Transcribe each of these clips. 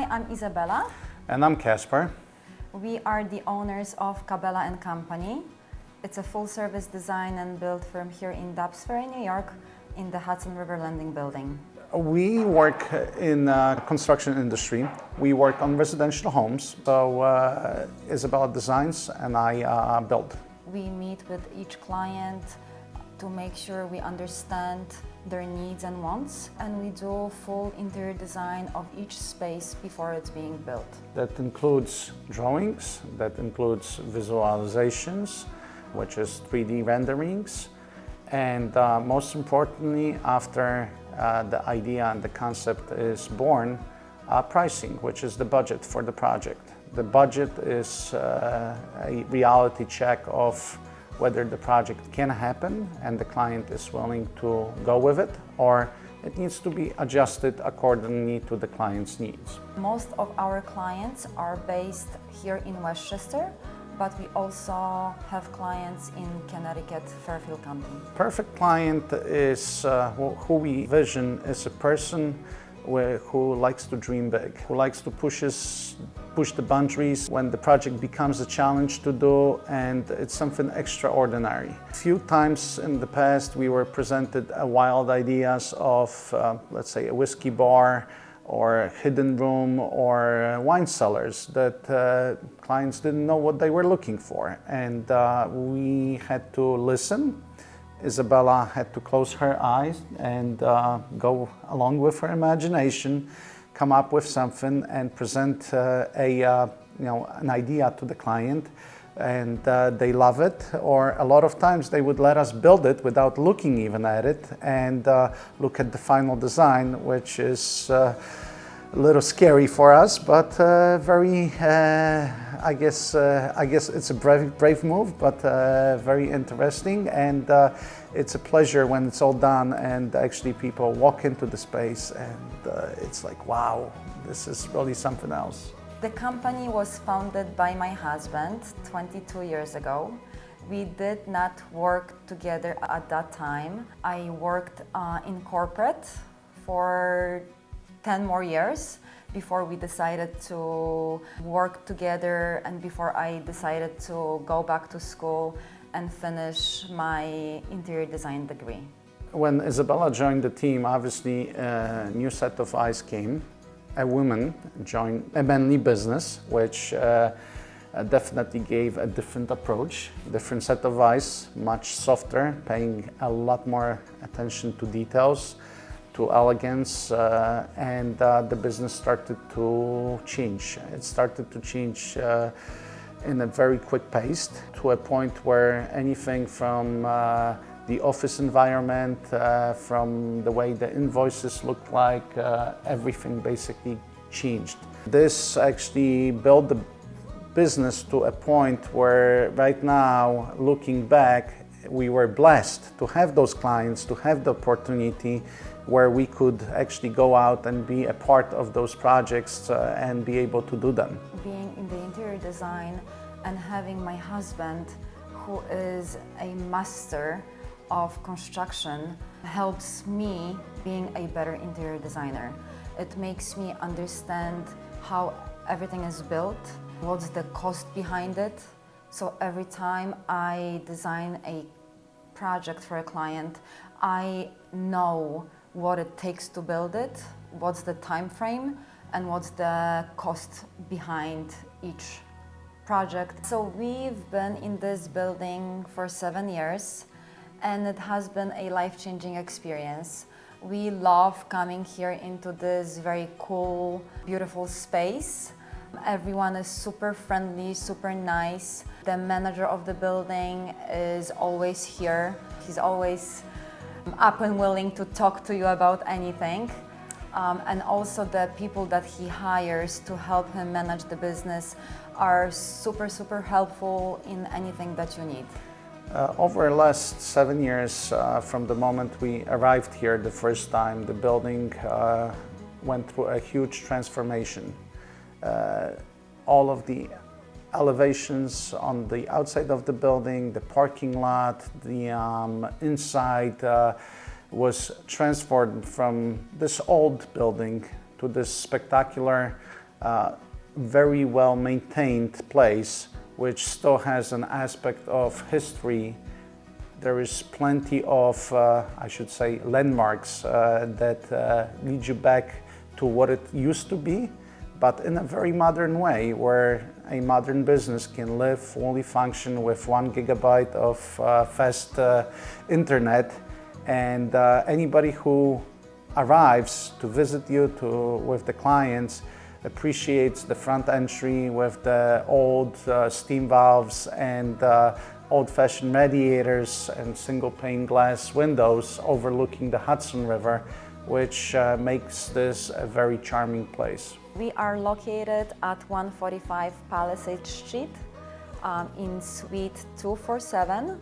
I'm Izabela. And I'm Kacper. We are the owners of Kabela and Company. It's a full-service design and build firm here in Dobbs Ferry, New York, in the Hudson River Landing building. We work in the construction industry. We work on residential homes. So Izabela designs and I build. We meet with each client to make sure we understand their needs and wants, and we do full interior design of each space before it's being built. That includes drawings, that includes visualizations, which is 3D renderings, and most importantly, after the idea and the concept is born, pricing, which is the budget for the project. The budget is a reality check of whether the project can happen and the client is willing to go with it, or it needs to be adjusted accordingly to the client's needs. Most of our clients are based here in Westchester, but we also have clients in Connecticut, Fairfield County. Perfect client is who we vision as a person who likes to dream big, who likes to push the boundaries when the project becomes a challenge to do and it's something extraordinary. A few times in the past we were presented wild ideas of, let's say, a whiskey bar or a hidden room or wine cellars that clients didn't know what they were looking for. And we had to listen. Izabela had to close her eyes and go along with her imagination, come up with something and present an idea to the client, and they love it. Or a lot of times they would let us build it without looking even at it and look at the final design, which is a little scary for us, but very, I guess it's a brave move, but very interesting. And it's a pleasure when it's all done and actually people walk into the space and it's like, wow, this is really something else. The company was founded by my husband 22 years ago. We did not work together at that time. I worked in corporate for 10 more years before we decided to work together and before I decided to go back to school and finish my interior design degree. When Izabela joined the team, obviously a new set of eyes came. A woman joined a manly business, which definitely gave a different approach, different set of eyes, much softer, paying a lot more attention to details, to elegance, and the business started to change. It started to change in a very quick pace to a point where anything from the office environment, from the way the invoices looked like, everything basically changed. This actually built the business to a point where right now, looking back, we were blessed to have those clients, to have the opportunity where we could actually go out and be a part of those projects and be able to do them. Being in the interior design and having my husband, who is a master of construction, helps me being a better interior designer. It makes me understand how everything is built, what's the cost behind it. So every time I design a project for a client, I know what it takes to build it, what's the time frame, and what's the cost behind each project. So we've been in this building for 7 years, and it has been a life-changing experience. We love coming here into this very cool, beautiful space. Everyone is super friendly, super nice. The manager of the building is always here. He's always up and willing to talk to you about anything. And also the people that he hires to help him manage the business are super helpful in anything that you need. Over the last 7 years, from the moment we arrived here the first time, the building went through a huge transformation. All of the elevations on the outside of the building, the parking lot, the inside was transformed from this old building to this spectacular very well maintained place which still has an aspect of history. There is plenty of, I should say, landmarks that lead you back to what it used to be, but in a very modern way, where a modern business can live, fully function with 1 gigabyte of fast internet. And anybody who arrives to visit you with the clients appreciates the front entry with the old steam valves and old-fashioned radiators and single pane glass windows overlooking the Hudson River, which makes this a very charming place. We are located at 145 Palisade Street in Suite 247,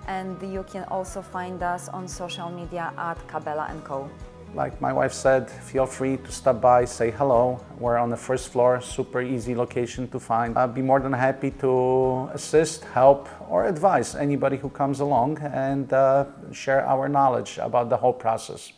and you can also find us on social media at Kabela Co. Like my wife said, feel free to stop by, say hello. We're on the first floor, super easy location to find. I'll be more than happy to assist, help, or advise anybody who comes along and share our knowledge about the whole process.